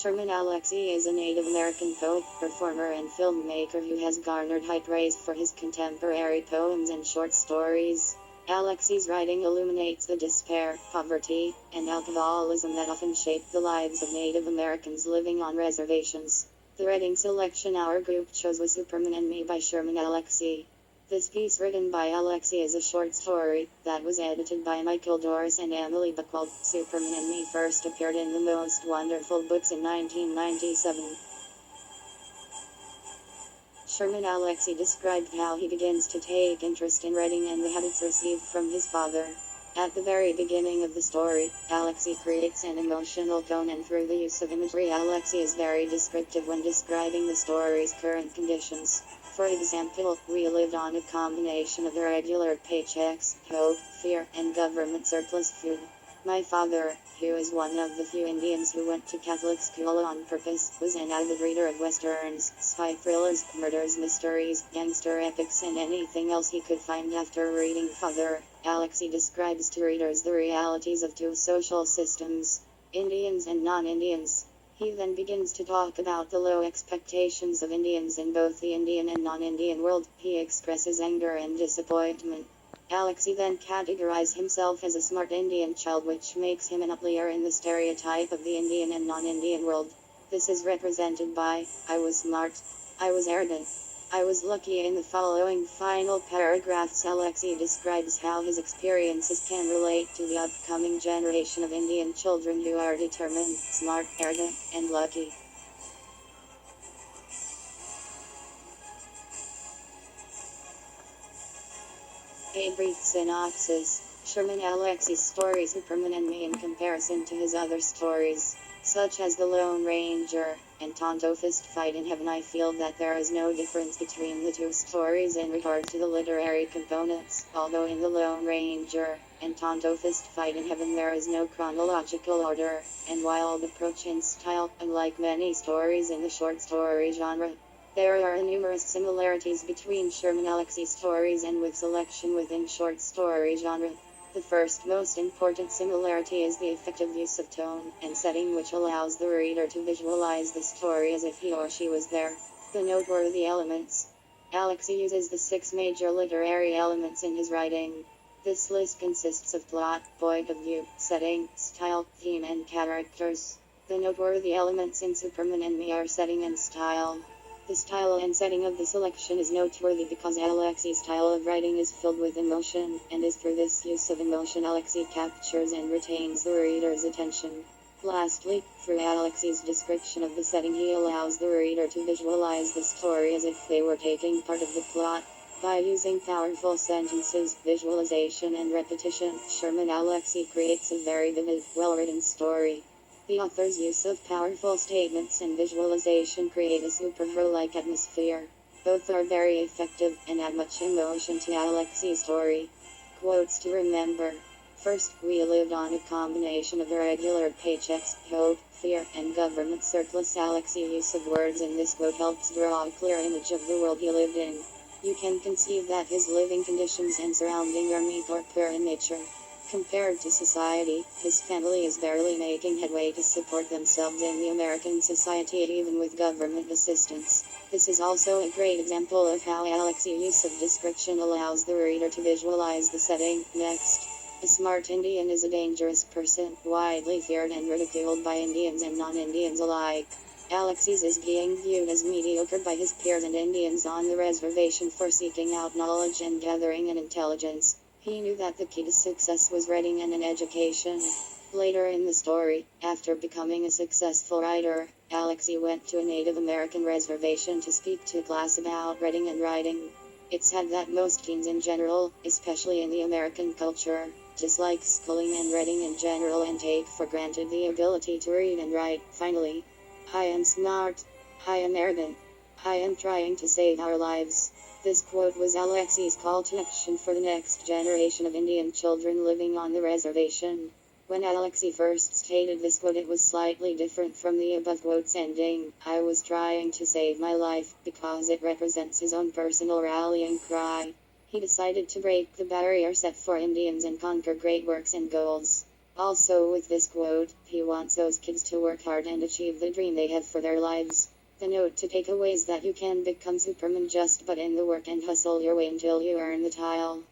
Sherman Alexie is a Native American poet, performer and filmmaker who has garnered high praise for his contemporary poems and short stories. Alexie's writing illuminates the despair, poverty, and alcoholism that often shape the lives of Native Americans living on reservations. The reading selection our group chose was Superman and Me by Sherman Alexie. This piece written by Alexie is a short story that was edited by Michael Doris and Emily Buchwald. Superman and Me first appeared in The Most Wonderful Books in 1997. Sherman Alexie described how he begins to take interest in writing and the habits received from his father. At the very beginning of the story, Alexie creates an emotional tone, and through the use of imagery, Alexie is very descriptive when describing the story's current conditions. For example, we lived on a combination of irregular paychecks, hope, fear, and government surplus food. My father, who is one of the few Indians who went to Catholic school on purpose, was an avid reader of westerns, spy thrillers, murders, mysteries, gangster epics, and anything else he could find. After reading Father, Alexie describes to readers the realities of two social systems, Indians and non-Indians. He then begins to talk about the low expectations of Indians in both the Indian and non-Indian world. He expresses anger and disappointment. Alexie then categorizes himself as a smart Indian child, which makes him an outlier in the stereotype of the Indian and non-Indian world. This is represented by, I was smart, I was arrogant, I was lucky. In the following final paragraphs, Alexie describes how his experiences can relate to the upcoming generation of Indian children who are determined, smart, arrogant, and lucky. A brief synopsis. Sherman Alexie's story Superman and Me in comparison to his other stories, such as The Lone Ranger and Tonto Fist Fight in Heaven. I feel that there is no difference between the two stories in regard to the literary components, although in The Lone Ranger and Tonto Fist Fight in Heaven there is no chronological order, and while the approach and style, unlike many stories in the short story genre, there are numerous similarities between Sherman Alexie's stories and with selection within short story genre. The first most important similarity is the effective use of tone and setting, which allows the reader to visualize the story as if he or she was there. The noteworthy elements. Alexie uses the 6 major literary elements in his writing. This list consists of plot, point of view, setting, style, theme, and characters. The noteworthy elements in Superman and Me are setting and style. The style and setting of the selection is noteworthy because Alexie's style of writing is filled with emotion, and is through this use of emotion Alexie captures and retains the reader's attention. Lastly, through Alexie's description of the setting, he allows the reader to visualize the story as if they were taking part of the plot. By using powerful sentences, visualization, and repetition, Sherman Alexie creates a very vivid, well-written story. The author's use of powerful statements and visualization create a superhero-like atmosphere. Both are very effective and add much emotion to Alexie's story. Quotes to remember. First, we lived on a combination of irregular paychecks, hope, fear, and government surplus. Alexie's use of words in this quote helps draw a clear image of the world he lived in. You can conceive that his living conditions and surrounding are meek or poor in nature. Compared to society, his family is barely making headway to support themselves in the American society even with government assistance. This is also a great example of how Alexie's use of description allows the reader to visualize the setting. Next, a smart Indian is a dangerous person, widely feared and ridiculed by Indians and non-Indians alike. Alexie is being viewed as mediocre by his peers and Indians on the reservation for seeking out knowledge and gathering an intelligence. He knew that the key to success was reading and an education. Later in the story, after becoming a successful writer, Alexie went to a Native American reservation to speak to a class about reading and writing. It's sad that most teens in general, especially in the American culture, dislike schooling and reading in general and take for granted the ability to read and write. Finally, I am smart, I am arrogant, I am trying to save our lives. This quote was Alexie's call to action for the next generation of Indian children living on the reservation. When Alexie first stated this quote, it was slightly different from the above quote's ending, I was trying to save my life, because it represents his own personal rallying cry. He decided to break the barrier set for Indians and conquer great works and goals. Also, with this quote, he wants those kids to work hard and achieve the dream they have for their lives. The note to take away is that you can become Superman just but in the work and hustle your way until you earn the tile.